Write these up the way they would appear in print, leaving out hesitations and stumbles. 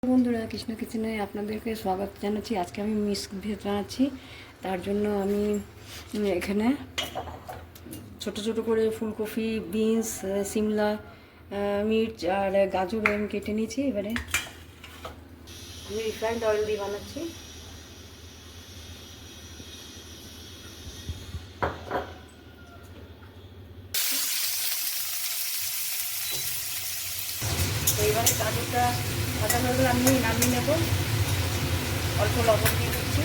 বন্ধুরা, কৃষ্ণ কিচেনে আপনাদেরকে স্বাগত জানাচ্ছি। আজকে আমি মিক্স ভেজ বানাচ্ছি। তার জন্য আমি এখানে ছোট ছোট করে ফুলকপি, বিনস, সিমলা মির্চ আর গাজর আমি কেটে নিয়েছি। এবারে আমি রিফাইন্ড অয়েল দিয়ে বানাচ্ছি। তো এবারে গাজরটা ভাজা হয়ে গেলে আমি নামিয়ে নেব। অল্প লবণ দিয়ে দিচ্ছি।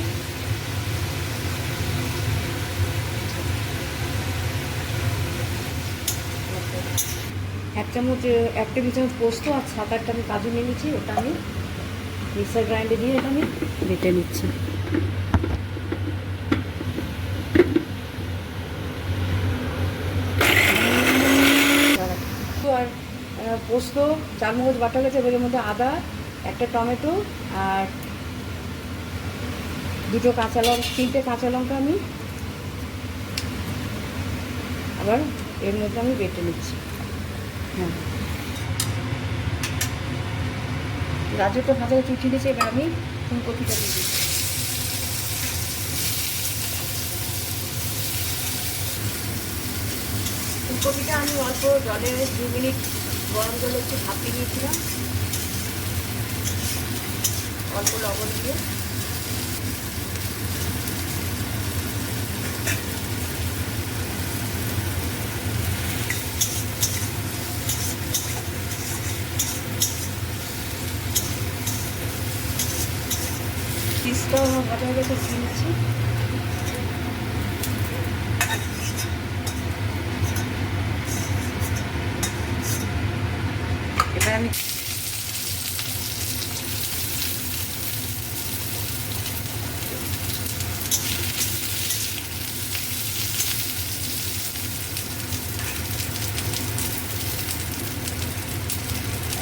এক টেবিল চামচ পোস্ত আর 7-8টা আমি কাজু নিয়ে নিচ্ছি। ওটা আমি মিক্সার গ্রাইন্ডে দিয়ে এটা আমি বেটে নিচ্ছি। আর পোস্ত 4 মগজ বাটা গেছে। এর মধ্যে আদা, একটা টমেটো আর 3টে কাঁচা লঙ্কা আমি আবার এর মধ্যে আমি বেটে নিচ্ছি। হ্যাঁ, গাজরটা ভাজা উঠিয়ে দিয়েছি। এবার আমি ফুলকপিটা দিয়ে দিচ্ছি। ফুলকপিটা আমি অল্প জলে 2 মিনিট গরম জলে একটু ভাপিয়ে নিয়েছিলাম, অল্প লবণ দিয়ে। পিসটাও আমার ভাজা হয়ে গেছে, দিয়ে নিচ্ছি। এবার আমি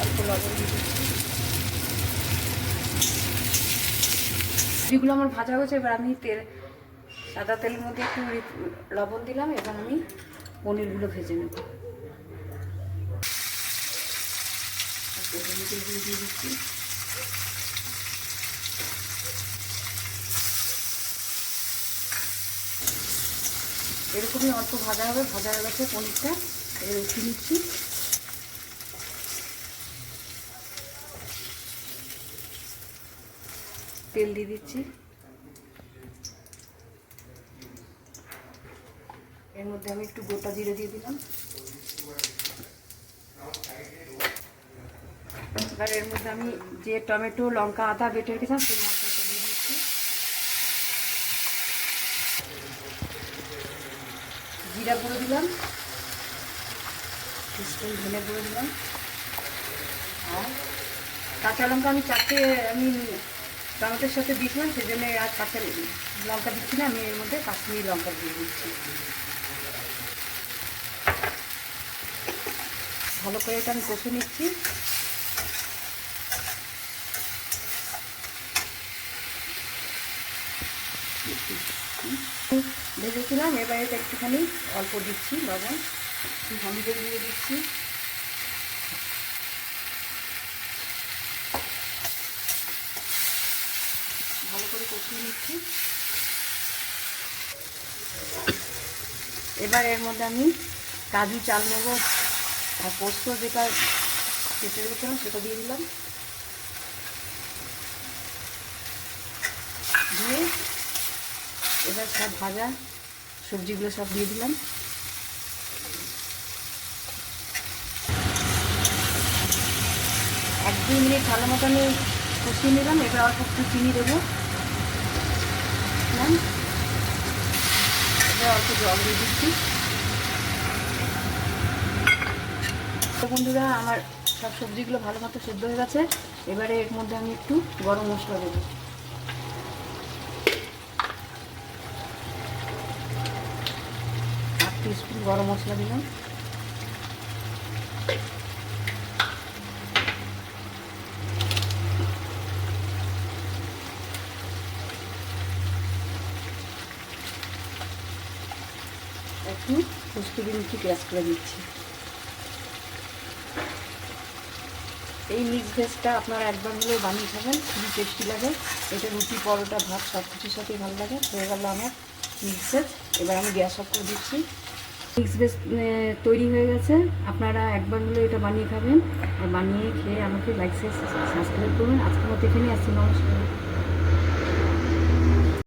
অল্প লবণ দিয়ে দিচ্ছি। যেগুলো আমার ভাজা হয়েছে, এবার আমি সাদা তেলের মধ্যে একটু লবণ দিলাম। এবার আমি পনিরগুলো ভেজে নেব। দিয়ে দিচ্ছি। এরকমই অল্প ভাজা হবে। ভাজা হয়ে গেছে পনিরটা, এবার উঠিয়ে নিচ্ছি। তেল দিয়ে দিচ্ছি। এর মধ্যে আমি একটু গোটা জিরে দিয়ে দিলাম। এবার এর মধ্যে আমি যে টমেটো, লঙ্কা, আদা বেটে রেখেছিলাম সেই মশলাটা দিয়ে দিচ্ছি। জিরা গুঁড়ো দিলাম, স্পুন ধনে গুঁড়ো দিলাম, আর কাঁচা লঙ্কা আমি 4টে আমি টমেটোর সাথে দিয়েছিলাম, সেই জন্য আর কাঁচা লঙ্কা দিচ্ছি না। আমি এর মধ্যে কাশ্মীরি লঙ্কা দিয়ে দিচ্ছি। ভালো করে এটা আমি কষে নিচ্ছি। ভেজেছিলাম, এবার এটা একটুখানি অল্প দিচ্ছি লবণ, হলুদের দিয়ে দিচ্ছি। ভালো করে কষিয়ে নিচ্ছি। এবার এর মধ্যে আমি কাজু, চালমগজ আর পোস্ত যেটা কেটে রেখেছিলাম সেটা দিয়ে দিলাম। দিয়ে এবার সব ভাজা সবজিগুলো সব দিয়ে দিলাম। এক 2 মিনিট ভালো মতো আমি কষিয়ে নিলাম। এবার অল্প একটু চিনি দেবো। এবার অল্প জল দিয়ে দিচ্ছি। তো বন্ধুরা, আমার সব সবজিগুলো ভালো মতো সেদ্ধ হয়ে গেছে। এবারে এর মধ্যে আমি একটু গরম মশলা দেবো। 1 টিস্পুন গরম মশলা দিলাম। একটু কস্তুরি মেথি পেঁয়াজ করে দিচ্ছি। এই মিক্স ভেজটা আপনারা একবার হলেও বানিয়ে খাবেন, খুবই টেস্টি লাগে। এটা রুটি, পরোটা, ভাত সব কিছুর সাথেই ভালো লাগে। হয়ে গেল আমার মিক্স ভেজ। এবার আমি গ্যাস অফ করে দিচ্ছি। মিক্স ভেজ তৈরি হয়ে গেছে। আপনারা একবার হলে এটা বানিয়ে খাবেন, আর বানিয়ে খেয়ে আমাকে লাইক, শেয়ার, সাবস্ক্রাইব করবেন। আজকের মতো এখানেই আসছি। নমস্কার।